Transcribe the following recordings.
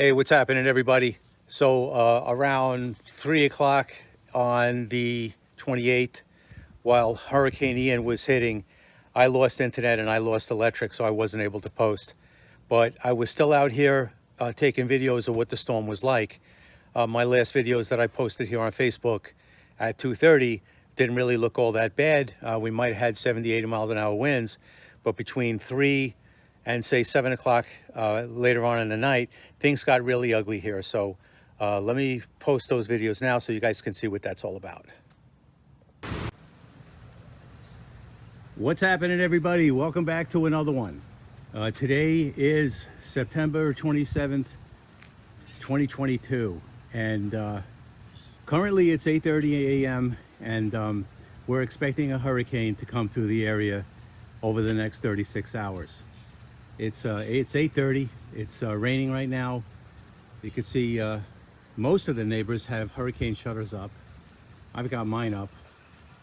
Hey, what's happening, everybody? So around 3 o'clock on the 28th, while Hurricane Ian was hitting, I lost internet and I lost electric, so I wasn't able to post. But I was still out here taking videos of what the storm was like. My last videos that I posted here on Facebook at 2:30 didn't really look all that bad. We might have had 70, 80 mile an hour winds, but between 3 and say 7 o'clock later on in the night, things got really ugly here. So let me post those videos now so you guys can see what that's all about. What's happening, everybody? Welcome back to another one. Today is September 27th, 2022. And currently it's 8:30 a.m. and we're expecting a hurricane to come through the area over the next 36 hours. It's 8:30. It's raining right now. You can see most of the neighbors have hurricane shutters up. I've got mine up.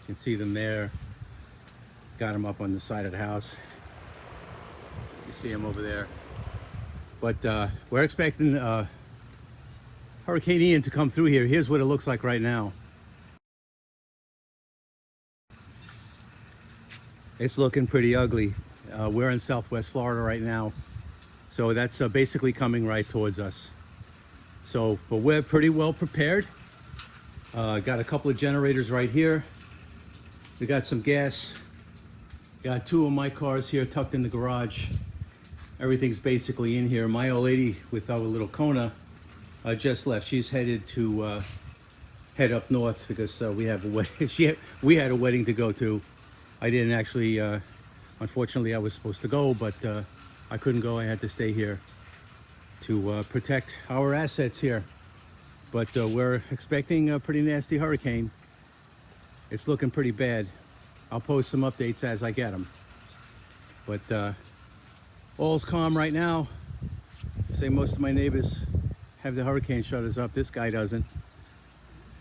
You can see them there. Got them up on the side of the house. You see them over there. But we're expecting Hurricane Ian to come through here. Here's what it looks like right now. It's looking pretty ugly. We're in Southwest Florida right now, so that's basically coming right towards us. So, but we're pretty well prepared. Got a couple of generators right here. We got some gas. Got two of my cars here tucked in the garage. Everything's basically in here. My old lady with our little Kona just left. She's headed to head up north because we have a wedding. We had a wedding to go to. I didn't actually. Unfortunately, I was supposed to go, but I couldn't go. I had to stay here to protect our assets here. But we're expecting a pretty nasty hurricane. It's looking pretty bad. I'll post some updates as I get them. But all's calm right now. I say most of my neighbors have the hurricane shutters up. This guy doesn't,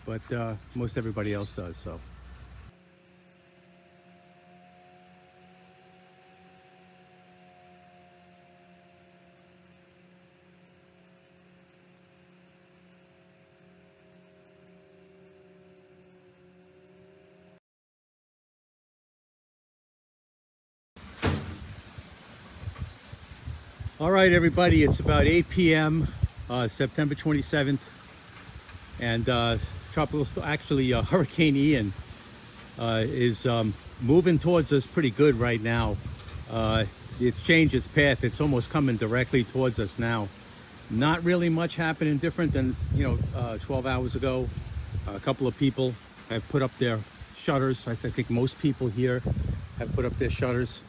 but most everybody else does. So. All right, everybody, it's about 8 p.m. September 27th, and Hurricane Ian is moving towards us pretty good right now. It's changed its path. It's almost coming directly towards us now. Not really much happening different than 12 hours ago. A couple of people have put up their shutters. I think most people here have put up their shutters.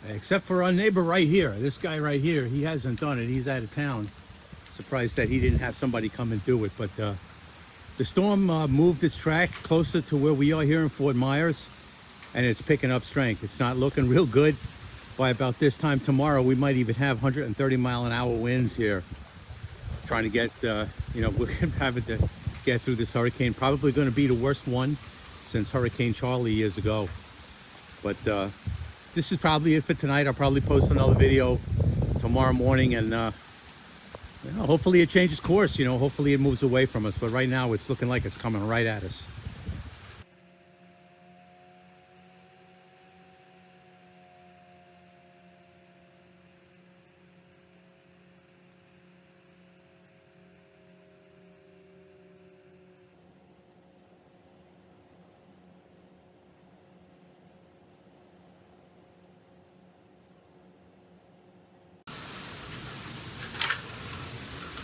Except for our neighbor right here. This guy right here, he hasn't done it. He's out of town. Surprised that he didn't have somebody come and do it. But the storm moved its track closer to where we are here in Fort Myers, and it's picking up strength. It's not looking real good. By about this time tomorrow, we might even have 130 mile an hour winds here. Trying to get, we're having to get through this hurricane. Probably going to be the worst one since Hurricane Charlie years ago. But this is probably it for tonight. I'll probably post another video tomorrow morning, and hopefully it changes course. Hopefully it moves away from us. But right now it's looking like it's coming right at us.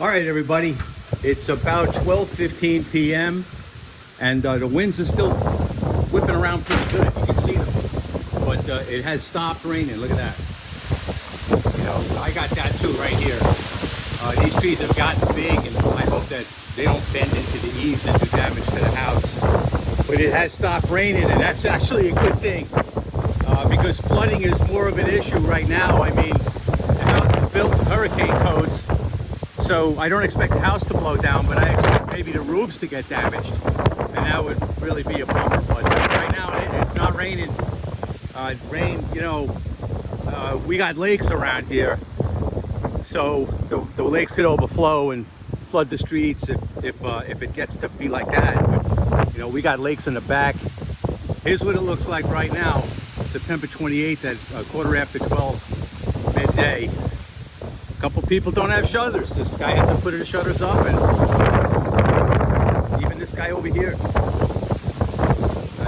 All right, everybody, it's about 12:15 p.m. and the winds are still whipping around pretty good. You can see them, but it has stopped raining. Look at that. I got that too right here. These trees have gotten big, and I hope that they don't bend into the eaves and do damage to the house. But it has stopped raining, and that's actually a good thing because flooding is more of an issue right now. I mean, the house is built with hurricane codes. So I don't expect the house to blow down, but I expect maybe the roofs to get damaged, and that would really be a bummer. But right now it's not raining. We got lakes around here, so the lakes could overflow and flood the streets if it gets to be like that. But, you know, we got lakes in the back. Here's what it looks like right now, September 28th at 12:15 midday. A couple people don't have shutters. This guy hasn't put the shutters up, and even this guy over here,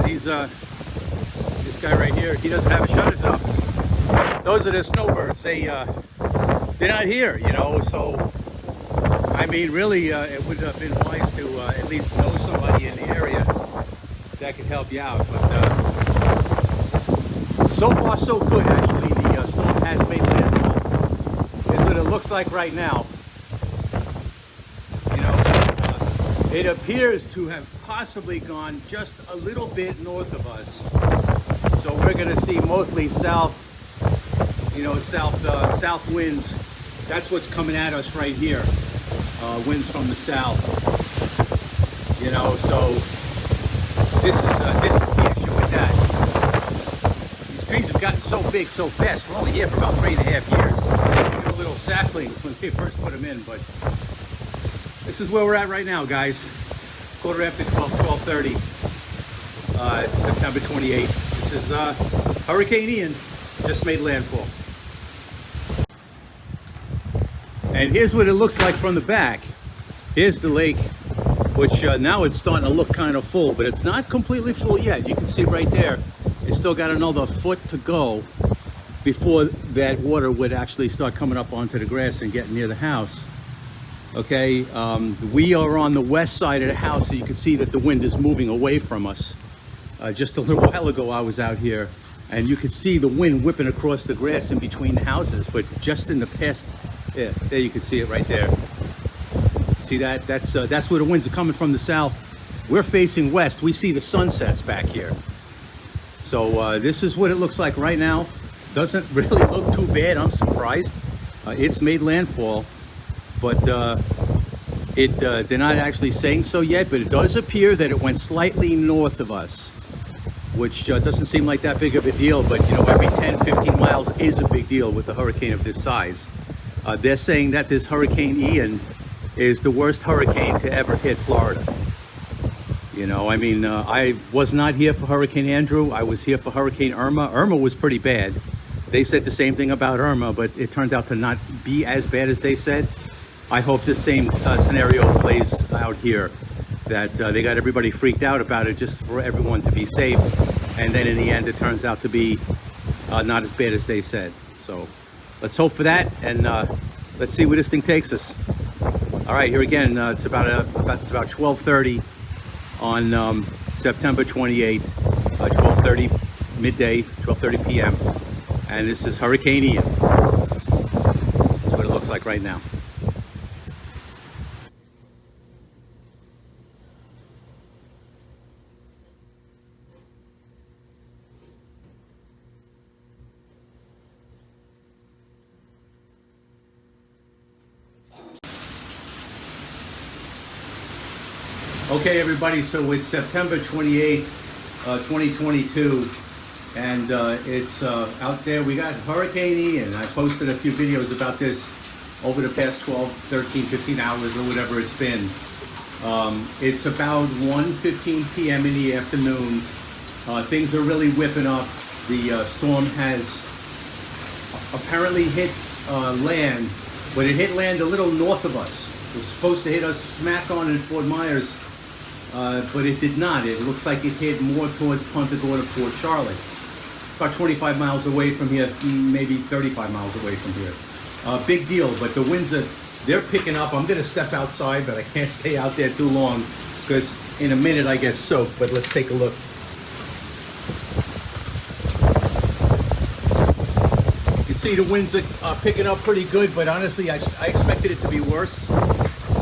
this guy right here, he doesn't have his shutters up. Those are the snowbirds. They're not here, you know. So I mean, really, it would have been wise to at least know somebody in the area that could help you out. But so far, so good. Actually, the storm has made landfall. Is what it looks like right now. You know, it appears to have possibly gone just a little bit north of us. So we're going to see mostly south, you know, south winds. That's what's coming at us right here. Winds from the south. You know, so this is the issue with that. These trees have gotten so big so fast. We're only here for about 3.5 years. They were little saplings when they first put them in, but this is where we're at right now, guys. 12:30, September 28th. This is Hurricane Ian just made landfall. And here's what it looks like from the back. Here's the lake, which now it's starting to look kind of full, but it's not completely full yet. You can see right there, it's still got another foot to go before that water would actually start coming up onto the grass and getting near the house. Okay, we are on the west side of the house, so you can see that the wind is moving away from us. Just a little while ago, I was out here, and you could see the wind whipping across the grass in between the houses, but just in the past, yeah, there you can see it right there. See that? That's where the winds are coming from the south. We're facing west. We see the sunsets back here. So this is what it looks like right now. Doesn't really look too bad. I'm surprised. It's made landfall, but they're not actually saying so yet, but it does appear that it went slightly north of us, which doesn't seem like that big of a deal, but you know, every 10-15 miles is a big deal with a hurricane of this size. They're saying that this Hurricane Ian is the worst hurricane to ever hit Florida. You know, I mean, I was not here for Hurricane Andrew. I was here for Hurricane Irma. Irma was pretty bad. They said the same thing about Irma, but it turned out to not be as bad as they said. I hope the same scenario plays out here, that they got everybody freaked out about it just for everyone to be safe. And then in the end, it turns out to be not as bad as they said. So let's hope for that, and let's see where this thing takes us. All right, here again, it's about 12:30 on September 28th, 12:30 midday, 12:30 p.m. And this is Hurricane Ian. That's what it looks like right now. Okay, everybody, so it's September 28th, 2022, and it's out there. We got Hurricane Ian. I posted a few videos about this over the past 12, 13, 15 hours or whatever it's been. It's about 1:15 p.m. in the afternoon. Things are really whipping up. The storm has apparently hit land, but it hit land a little north of us. It was supposed to hit us smack on in Fort Myers, but it did not. It looks like it hit more towards Punta Gorda, Port Charlotte. About 25 miles away from here, maybe 35 miles away from here. Big deal, but the winds they're picking up. I'm gonna step outside, but I can't stay out there too long because in a minute I get soaked, but let's take a look. You can see the winds are picking up pretty good, but honestly, I expected it to be worse.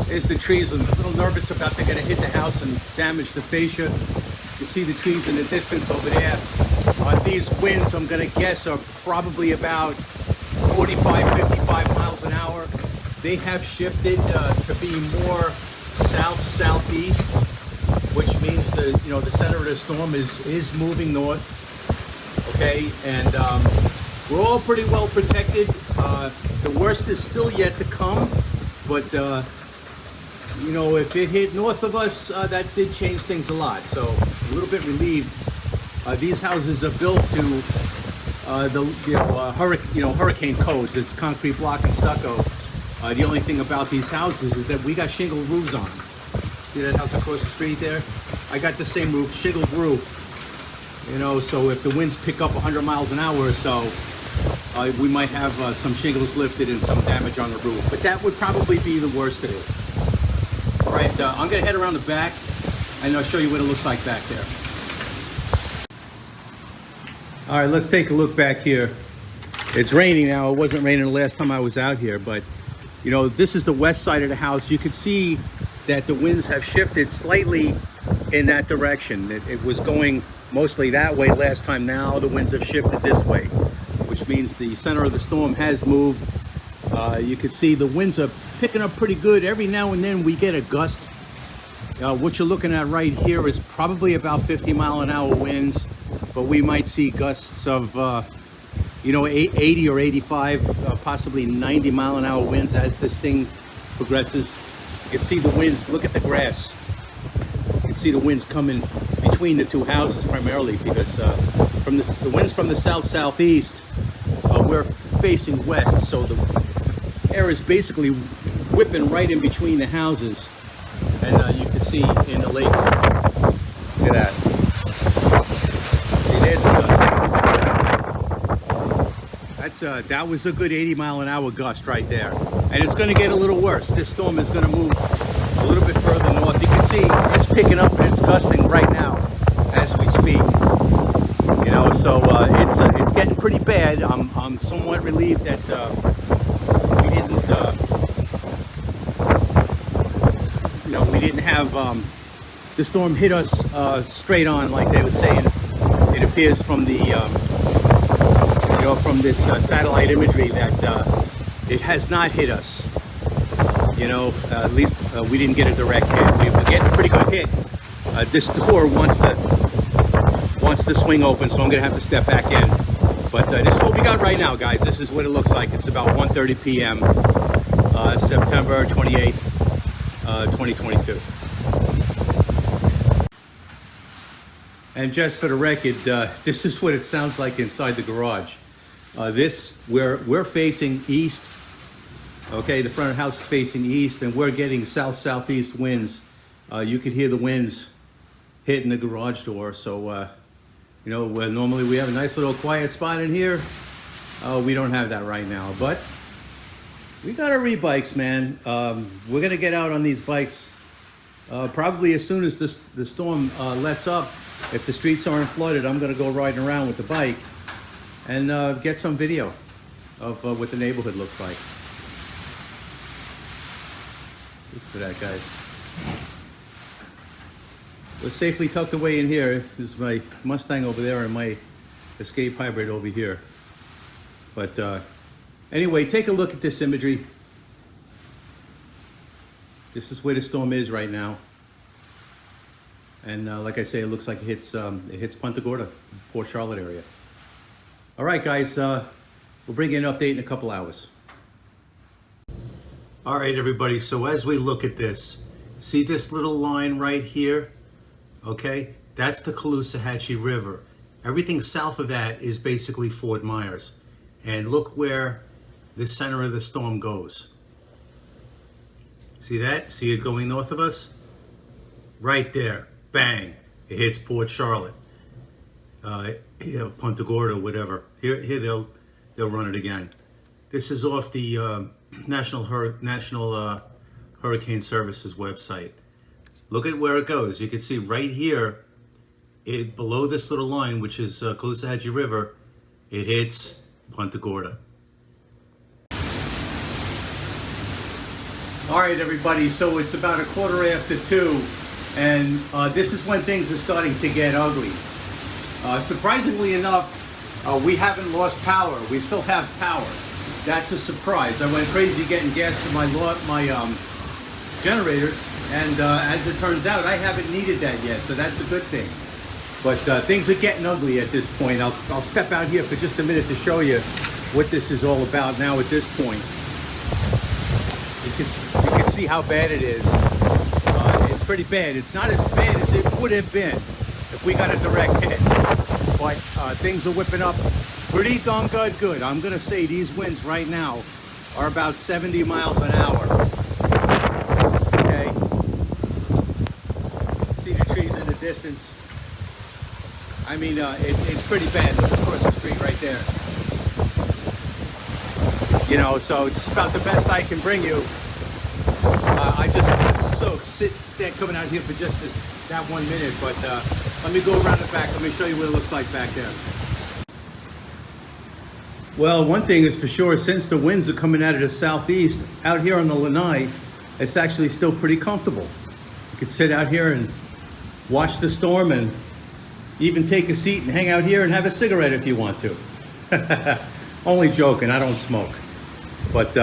There's the trees. I'm a little nervous about they're going to hit the house and damage the fascia. You see the trees in the distance over there. These winds, I'm going to guess, are probably about 45, 55 miles an hour. They have shifted to be more south-southeast, which means the center of the storm is moving north. Okay, and we're all pretty well protected. The worst is still yet to come, but you know, if it hit north of us, that did change things a lot. So a little bit relieved. These houses are built to hurricane codes. It's concrete block and stucco. The only thing about these houses is that we got shingled roofs on them. See that house across the street there? I got the same roof, shingled roof. You know, so if the winds pick up 100 miles an hour or so, we might have some shingles lifted and some damage on the roof. But that would probably be the worst of it. All right, I'm gonna head around the back and I'll show you what it looks like back there. All right, let's take a look back here. It's raining now. It wasn't raining the last time I was out here, but you know, this is the west side of the house. You can see that the winds have shifted slightly in that direction. It was going mostly that way last time. Now the winds have shifted this way, which means the center of the storm has moved. You can see the winds are picking up pretty good. Every now and then we get a gust. What you're looking at right here is probably about 50-mile-an-hour winds, but we might see gusts of you know, 80 or 85, possibly 90-mile-an-hour winds as this thing progresses. You can see the winds. Look at the grass. You can see the winds coming between the two houses primarily, because from the winds from the south-southeast, we're facing west, so the air is basically whipping right in between the houses, and you can see in the lake. Look at that. See, there's that was a good 80-mile-an-hour gust right there, and it's going to get a little worse. This storm is going to move a little bit further north. You can see it's picking up and it's gusting right now as we speak. You know, so it's getting pretty bad. I'm somewhat relieved that we didn't have the storm hit us straight on like they were saying. It appears from the from this satellite imagery that it has not hit us. You know, at least we didn't get a direct hit. We were getting a pretty good hit. This door wants to swing open, so I'm gonna have to step back in. But this is what we got right now, guys. This is what it looks like. It's about 1:30 p.m. September 28th, 2022. And just for the record, this is what it sounds like inside the garage. We're facing east. Okay, the front of the house is facing east, and we're getting south-southeast winds. You could hear the winds hitting the garage door. So, you know, where normally we have a nice little quiet spot in here, we don't have that right now. But we got our e-bikes, man. We're gonna get out on these bikes probably as soon as the storm lets up. If the streets aren't flooded, I'm gonna go riding around with the bike and get some video of what the neighborhood looks like. Listen to that, guys. We're safely tucked away in here. This is my Mustang over there and my Escape Hybrid over here. But anyway, take a look at this imagery. This is where the storm is right now. And like I say, it looks like it hits Punta Gorda, Port Charlotte area. All right, guys, we'll bring you an update in a couple hours. All right, everybody, so as we look at this, see this little line right here? Okay, that's the Caloosahatchee River. Everything south of that is basically Fort Myers. And look where the center of the storm goes. See that? See it going north of us? Right there, bang, it hits Port Charlotte. Punta Gorda, whatever. Here they'll run it again. This is off the National Hurricane Services website. Look at where it goes. You can see right here, below this little line, which is Caloosahatchee River, it hits Punta Gorda. All right, everybody, so it's about 2:15, and this is when things are starting to get ugly. Surprisingly enough, we haven't lost power. We still have power. That's a surprise. I went crazy getting gas to my generators, and as it turns out, I haven't needed that yet, so that's a good thing. But things are getting ugly at this point. I'll step out here for just a minute to show you what this is all about now at this point. You can see how bad it is. It's pretty bad. It's not as bad as it would have been if we got a direct hit. But things are whipping up pretty darn good. I'm gonna say these winds right now are about 70 miles an hour. Okay. See the trees in the distance. I mean, it's pretty bad. Look across the street right there. You know, so it's about the best I can bring you. I just stand coming out here for just that 1 minute, but let me go around the back. Let me show you what it looks like back there. Well, one thing is for sure, since the winds are coming out of the southeast, out here on the Lanai, it's actually still pretty comfortable. You could sit out here and watch the storm and even take a seat and hang out here and have a cigarette if you want to. Only joking, I don't smoke. But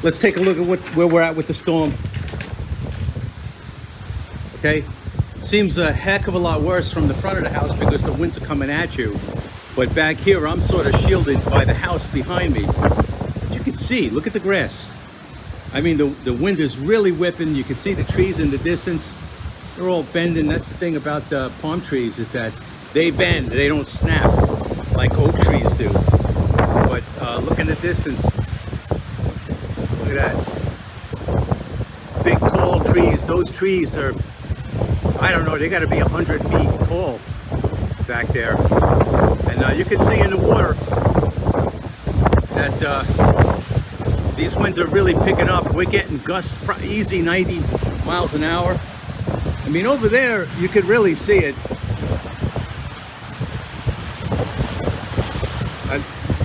let's take a look at where we're at with the storm. Okay, seems a heck of a lot worse from the front of the house because the winds are coming at you. But back here, I'm sort of shielded by the house behind me. But you can see, look at the grass. I mean, the wind is really whipping. You can see the trees in the distance. They're all bending. That's the thing about palm trees, is that they bend. They don't snap like oak trees do. But look in the distance. Look at that. Big, tall trees. Those trees are, I don't know, they got to be 100 feet tall back there. And you can see in the water that these winds are really picking up. We're getting gusts, easy 90 miles an hour. I mean, over there, you could really see it.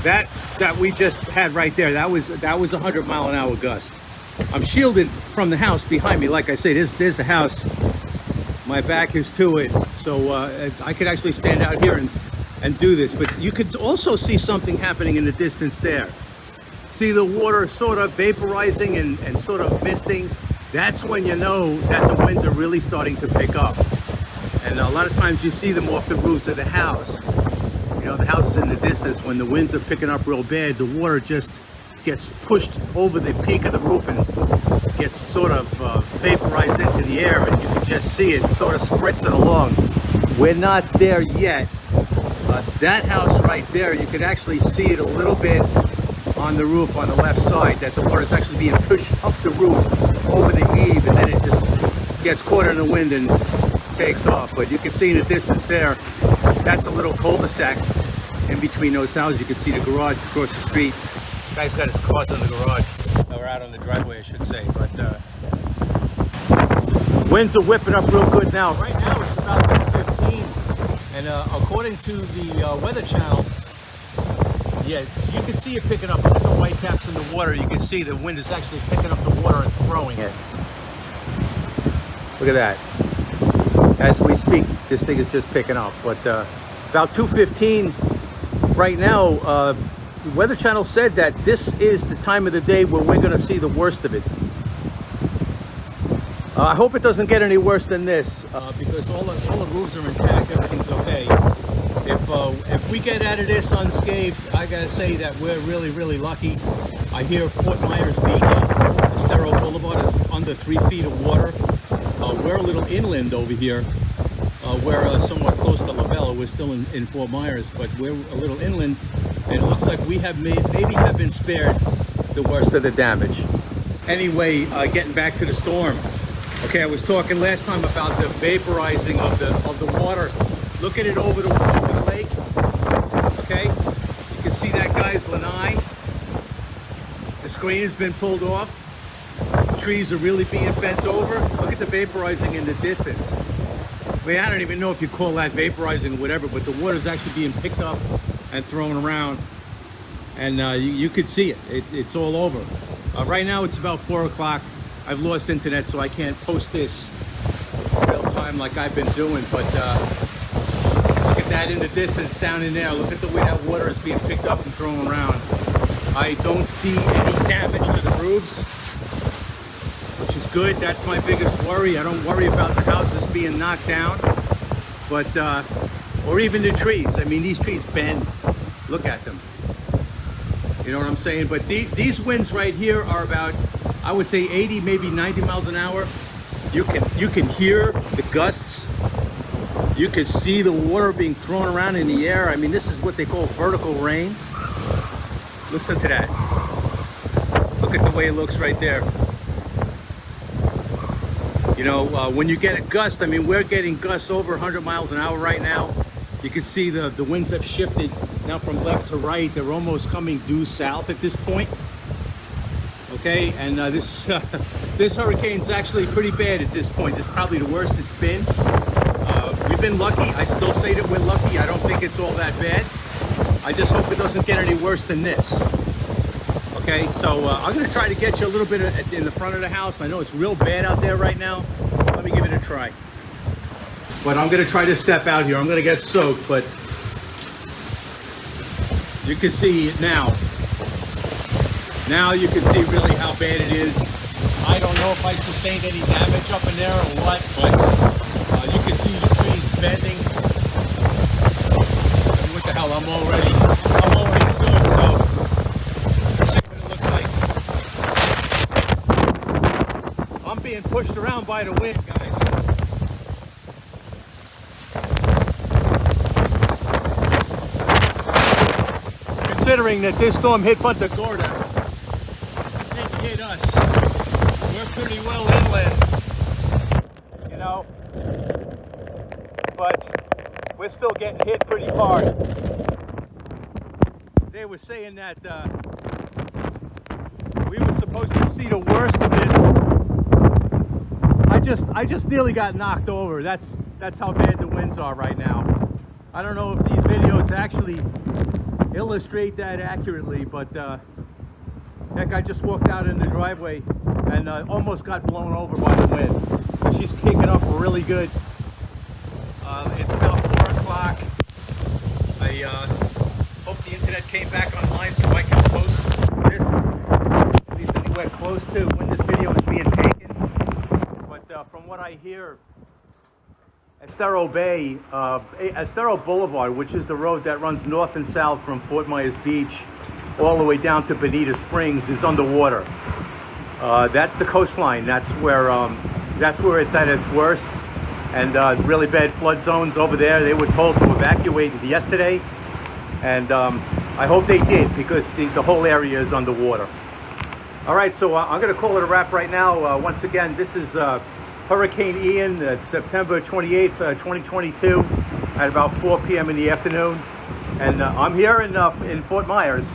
That we just had right there, that was 100 mile an hour gust. I'm shielded from the house behind me. Like I say, there's the house. My back is to it, so I could actually stand out here and do this. But you could also see something happening in the distance there. See the water sort of vaporizing and sort of misting. That's when you know that the winds are really starting to pick up. And a lot of times you see them off the roofs of the house. You know, the house is in the distance. When the winds are picking up real bad, the water just gets pushed over the peak of the roof and gets sort of vaporized into the air, and you can just see it sort of spritzing along. We're not there yet. That house right there, you can actually see it a little bit on the roof on the left side, that the water is actually being pushed up the roof over the eave, and then it just gets caught in the wind and takes off. But you can see in the distance there, that's a little cul-de-sac in between those houses. You can see the garage across the street. The guy's got his cars in the garage, or out on the driveway, I should say. But winds are whipping up real good now. Right now it's about 15, and according to the Weather Channel, yeah, you can see it picking up. Look at the white caps in the water. You can see the wind is actually picking up the water and throwing it. Look at that. As we speak, this thing is just picking up. But about 2:15 right now, the Weather Channel said that this is the time of the day where we're going to see the worst of it. I hope it doesn't get any worse than this, because all the roofs are intact, everything's okay. If we get out of this unscathed, I gotta say that we're really lucky. I hear Fort Myers Beach, Estero Boulevard, is under 3 feet of water. We're a little inland over here. We're somewhat close to Lavella. We're still in Fort Myers, but we're a little inland, and it looks like we have maybe have been spared the worst of the damage. Anyway, getting back to the storm. Okay, I was talking last time about the vaporizing of the water. Look at it over the lake. Okay, you can see that guy's lanai. The screen has been pulled off. The trees are really being bent over. Look at the vaporizing in the distance. I mean, I don't even know if you call that vaporizing or whatever, but the water is actually being picked up and thrown around. And you could see it. It's all over. Right now it's about 4 o'clock. I've lost internet, so I can't post this real time like I've been doing, but look at that in the distance down in there. Look at the way that water is being picked up and thrown around. I don't see any damage to the roofs, which is good. That's my biggest worry. I don't worry about the houses being knocked down, but or even the trees. I mean, these trees bend. Look at them. You know what I'm saying? But these winds right here are about, I would say 80, maybe 90 miles an hour. You can hear the gusts. You can see the water being thrown around in the air. I mean, this is what they call vertical rain. Listen to that. Look at the way it looks right there. You know, when you get a gust, I mean, we're getting gusts over 100 miles an hour right now. You can see the winds have shifted now from left to right. They're almost coming due south at this point. Okay, and this hurricane's actually pretty bad at this point. It's probably the worst it's been. We've been lucky. I still say that we're lucky. I don't think it's all that bad. I just hope it doesn't get any worse than this. Okay, so I'm gonna try to get you a little bit in the front of the house. I know it's real bad out there right now. Let me give it a try. But I'm gonna try to step out here. I'm gonna get soaked, but you can see it now. Now you can see really how bad it is. I don't know if I sustained any damage up in there or what, but you can see the trees bending. What the hell, I'm already soaked, so let's see what it looks like. I'm being pushed around by the wind, guys. Considering that this storm hit Punta Gorda, it didn't hit us. We're pretty well inland, you know, but we're still getting hit pretty hard. They were saying that we were supposed to see the worst of this. I just nearly got knocked over. That's how bad the winds are right now. I don't know if these videos actually illustrate that accurately, but heck, I just walked out in the driveway and almost got blown over by the wind. She's kicking up really good. It's about 4 o'clock. I hope the internet came back online so I can post this, at least anywhere close to when this video is being taken. But from what I hear, Estero Boulevard, which is the road that runs north and south from Fort Myers Beach all the way down to Bonita Springs, is underwater. That's the coastline. That's where it's at its worst. And really bad flood zones over there. They were told to evacuate yesterday, and I hope they did, because the whole area is underwater. All right, so I'm going to call it a wrap right now. Once again, this is Hurricane Ian, September 28th, 2022, at about 4 p.m. in the afternoon. And I'm here in Fort Myers.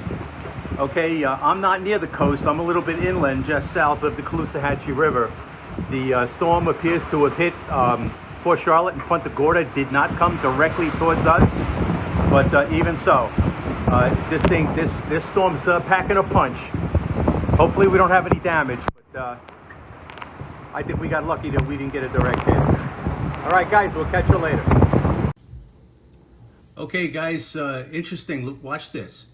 Okay, I'm not near the coast. I'm a little bit inland, just south of the Caloosahatchee River. The storm appears to have hit Port Charlotte and Punta Gorda. Did not come directly towards us, but even so, this storm's packing a punch. Hopefully we don't have any damage, but I think we got lucky that we didn't get a direct hit. All right, guys, we'll catch you later. Okay, guys, interesting. Look, watch this.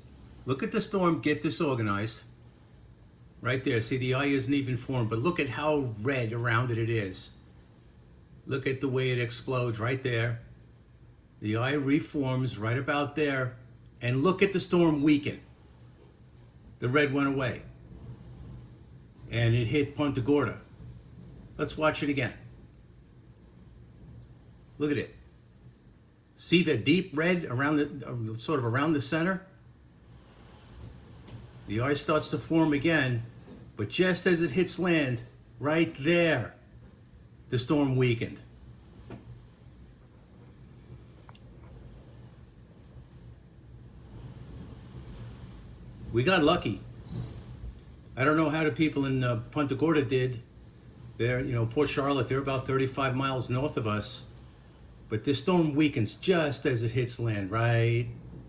Look at the storm get disorganized. Right there. See, the eye isn't even formed, but look at how red around it is. Look at the way it explodes right there. The eye reforms right about there. And look at the storm weaken. The red went away. And it hit Punta Gorda. Let's watch it again. Look at it. See the deep red around the sort of around the center? The eye starts to form again, but just as it hits land, right there, the storm weakened. We got lucky. I don't know how the people in Punta Gorda did. They're, you know, Port Charlotte, they're about 35 miles north of us. But this storm weakens just as it hits land, right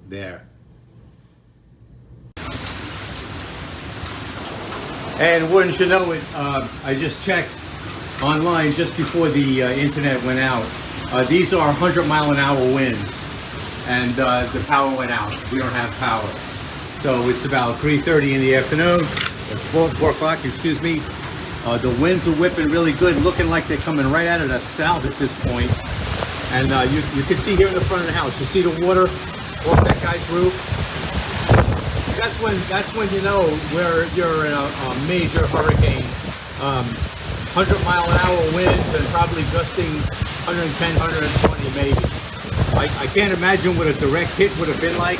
there. And wouldn't you know it, I just checked online just before the internet went out. These are 100-mile-an-hour winds, and the power went out. We don't have power. So it's about 3:30 in the afternoon, 4 o'clock, excuse me. The winds are whipping really good, looking like they're coming right out of the south at this point. And you can see here in the front of the house, you see the water off that guy's roof. That's when you know where you're in a major hurricane. 100-mile-an-hour winds and probably gusting 110, 120 maybe. I can't imagine what a direct hit would have been like,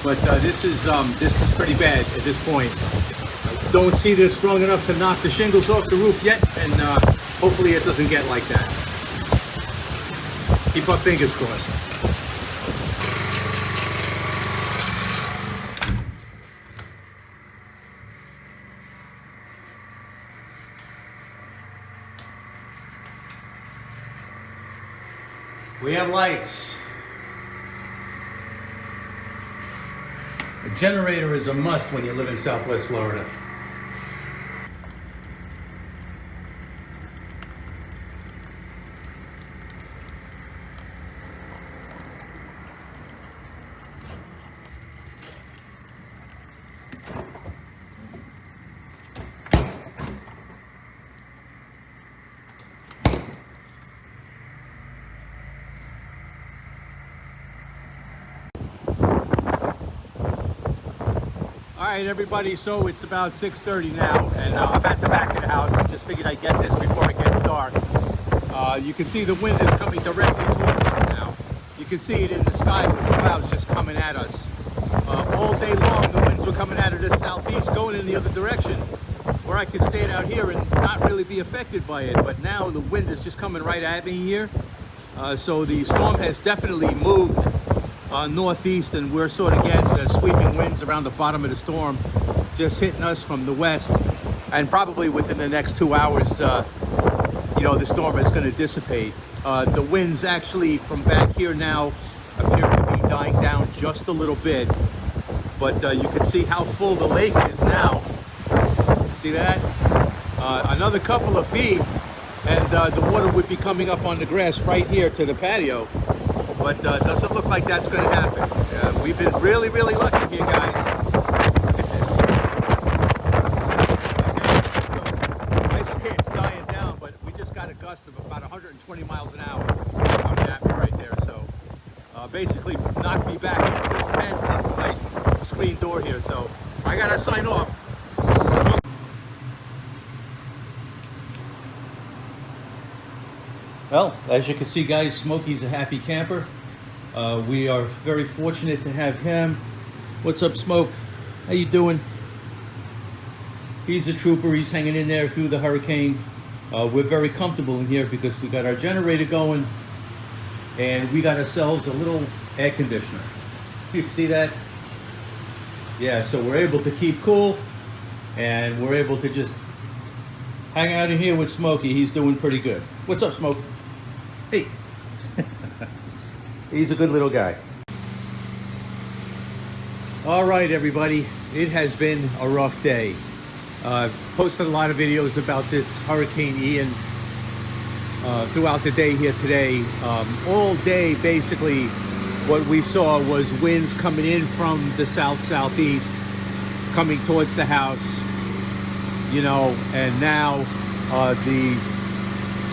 but this is pretty bad at this point. I don't see this strong enough to knock the shingles off the roof yet, and hopefully it doesn't get like that. Keep our fingers crossed. We have lights. A generator is a must when you live in Southwest Florida. All right, everybody, so it's about 6:30 now, and I'm at the back of the house. I just figured I'd get this before it gets dark. You can see the wind is coming directly towards us now. You can see it in the sky with the clouds just coming at us. All day long, the winds were coming out of the southeast, going in the other direction, where I could stand out here and not really be affected by it. But now the wind is just coming right at me here. So the storm has definitely moved northeast, and we're sort of getting the sweeping winds around the bottom of the storm just hitting us from the west, and probably within the next 2 hours you know, the storm is going to dissipate. The winds actually from back here now appear to be dying down just a little bit, but you can see how full the lake is now. See that? Another couple of feet and the water would be coming up on the grass right here to the patio. But doesn't look like that's going to happen. We've been really, really lucky here, guys. Look at this. Okay. I say it's dying down, but we just got a gust of about 120 miles an hour coming at me right there. So basically knocked me back into the fence, into my screen door here. So I got to sign off. Well, as you can see, guys, Smokey's a happy camper. We are very fortunate to have him. What's up, Smoke? How you doing? He's a trooper. He's hanging in there through the hurricane. We're very comfortable in here because we got our generator going and we got ourselves a little air conditioner. You see that? Yeah, so we're able to keep cool and we're able to just hang out in here with Smokey. He's doing pretty good. What's up, Smoke? Hey. He's a good little guy. All right, everybody. It has been a rough day. Posted a lot of videos about this Hurricane Ian throughout the day here today. All day, basically, what we saw was winds coming in from the south-southeast, coming towards the house, you know, and now the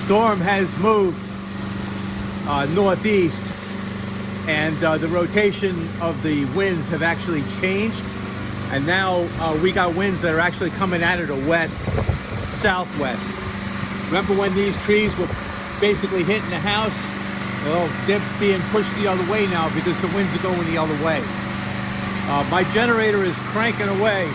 storm has moved northeast, and the rotation of the winds have actually changed, and now we got winds that are actually coming out of the west southwest. Remember when these trees were basically hitting the house? Well, they're being pushed the other way now because the winds are going the other way. My generator is cranking away.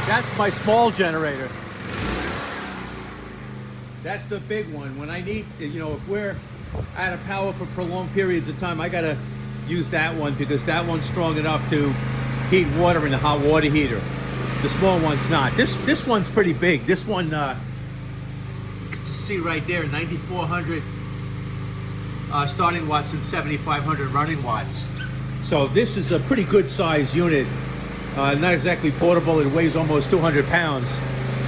That's my small generator. That's the big one. When I need, you know, if we're out of power for prolonged periods of time, I gotta use that one because that one's strong enough to heat water in a hot water heater. The small one's not. This one's pretty big. This one, you can see right there, 9,400 starting watts and 7,500 running watts. So this is a pretty good size unit. Not exactly portable. It weighs almost 200 pounds.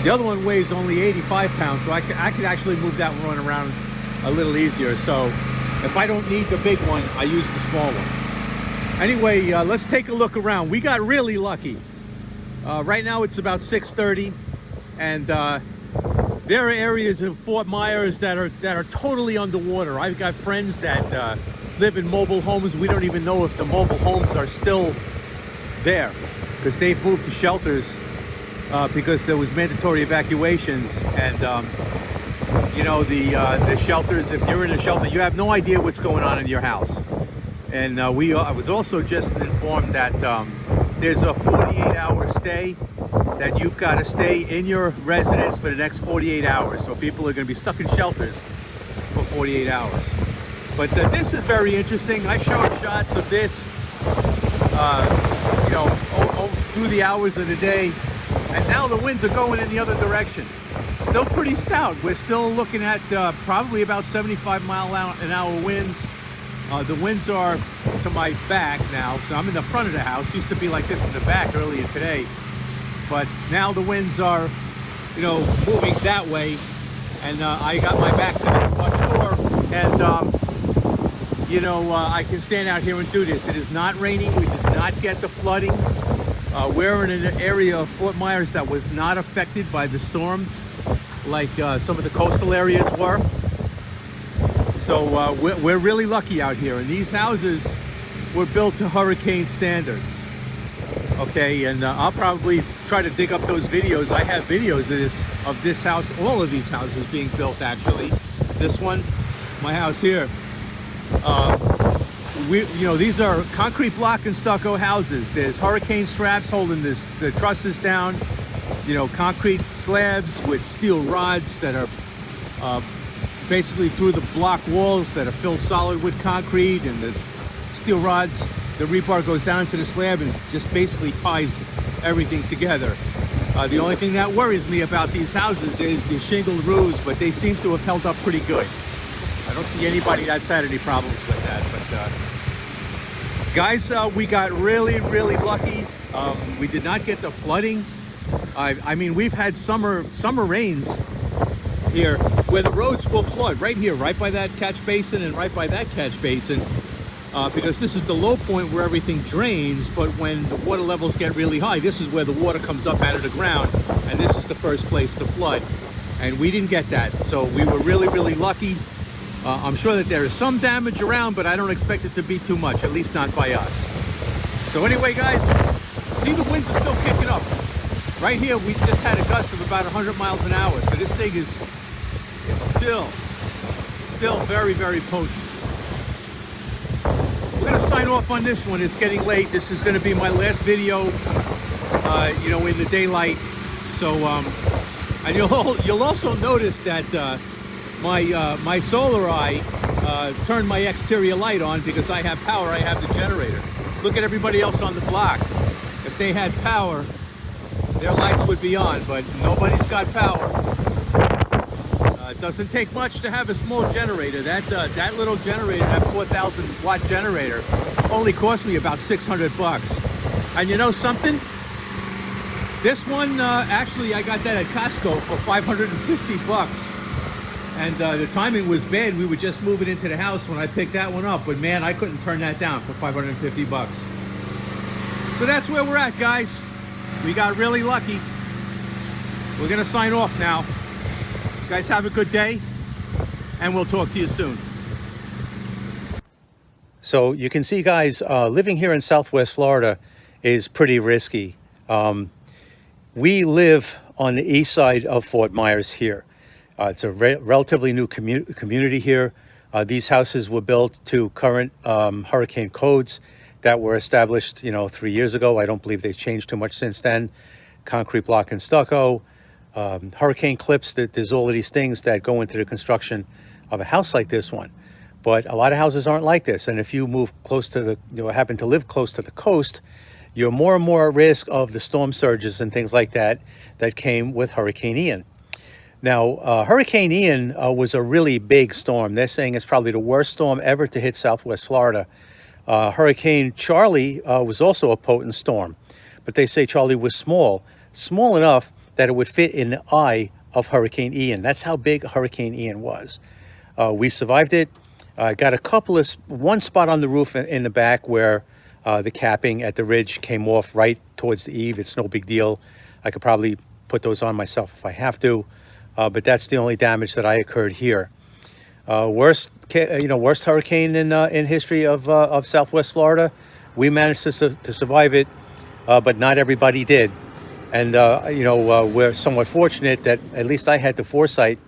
The other one weighs only 85 pounds, so I could actually move that one around a little easier. So if I don't need the big one, I use the small one. Anyway, let's take a look around. We got really lucky. Right now it's about 6:30, and there are areas in Fort Myers that are totally underwater. I've got friends that live in mobile homes. We don't even know if the mobile homes are still there, because they've moved to shelters because there was mandatory evacuations. And you know, the shelters, if you're in a shelter, you have no idea what's going on in your house. And I was also just informed that there's a 48-hour stay, that you've got to stay in your residence for the next 48 hours. So people are going to be stuck in shelters for 48 hours. But this is very interesting. I showed shots of this, you know, through the hours of the day. And now the winds are going in the other direction. Still pretty stout. We're still looking at probably about 75-mile-an-hour winds. The winds are to my back now, so I'm in the front of the house. Used to be like this in the back earlier today, but now the winds are, you know, moving that way, and I got my back to the shore, and you know, I can stand out here and do this. It is not raining. We did not get the flooding. We're in an area of Fort Myers that was not affected by the storm like some of the coastal areas were. So we're really lucky out here, and these houses were built to hurricane standards. Okay, and I'll probably try to dig up those videos. I have videos of this house, all of these houses being built actually. This one, my house here. You know, these are concrete block and stucco houses. There's hurricane straps holding the trusses down. You know, concrete slabs with steel rods that are basically through the block walls that are filled solid with concrete, and the steel rods, the rebar goes down into the slab and just basically ties everything together. The only thing that worries me about these houses is the shingled roofs, but they seem to have held up pretty good. I don't see anybody that's had any problems with that. But guys, we got really lucky. We did not get the flooding. I mean, we've had summer rains here where the roads will flood right here, right by that catch basin and right by that catch basin, because this is the low point where everything drains. But when the water levels get really high, this is where the water comes up out of the ground, and this is the first place to flood. And we didn't get that, so we were really lucky. I'm sure that there is some damage around, but I don't expect it to be too much, at least not by us. So anyway, guys, see, the winds are still kicking up. Right here, we just had a gust of about 100 miles an hour, so this thing is still very potent. We're gonna sign off on this one. It's getting late. This is gonna be my last video, you know, in the daylight. So, and you'll also notice that my solar eye turned my exterior light on because I have power. I have the generator. Look at everybody else on the block. If they had power, their lights would be on, but nobody's got power. It doesn't take much to have a small generator. That little generator, that 4,000 watt generator, only cost me about 600 bucks. And you know something? This one, actually, I got that at Costco for 550 bucks. And the timing was bad. We were just moving into the house when I picked that one up. But man, I couldn't turn that down for 550 bucks. So that's where we're at, guys. We got really lucky. We're gonna sign off now. You guys have a good day, and we'll talk to you soon. So you can see, guys, living here in Southwest Florida is pretty risky. We live on the east side of Fort Myers here. It's a relatively new community here. These houses were built to current hurricane codes that were established, you know, 3 years ago. I don't believe they've changed too much since then. Concrete block and stucco, hurricane clips. There's all of these things that go into the construction of a house like this one. But a lot of houses aren't like this. And if you move close to happen to live close to the coast, you're more and more at risk of the storm surges and things like that that came with Hurricane Ian. Now, Hurricane Ian was a really big storm. They're saying it's probably the worst storm ever to hit Southwest Florida. Hurricane Charlie was also a potent storm, but they say Charlie was small enough that it would fit in the eye of Hurricane Ian. That's how big Hurricane Ian was. We survived it. Got one spot on the roof in the back where the capping at the ridge came off right towards the eave. It's no big deal. I could probably put those on myself if I have to, but that's the only damage that I occurred here. Worst hurricane in history of Southwest Florida. We managed to survive it, but not everybody did. And we're somewhat fortunate that at least I had the foresight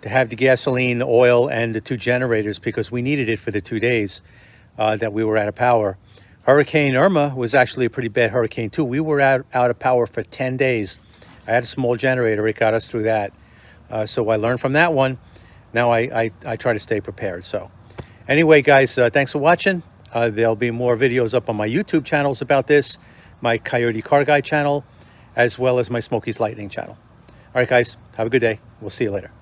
to have the gasoline, the oil, and the 2 generators, because we needed it for the 2 days that we were out of power. Hurricane Irma was actually a pretty bad hurricane too. We were out of power for 10 days. I had a small generator. It got us through that. So I learned from that one. Now I try to stay prepared. So anyway, guys, thanks for watching. There'll be more videos up on my YouTube channels about this, my Coyote Car Guy channel, as well as my Smokey's Lightning channel. All right, guys, have a good day. We'll see you later.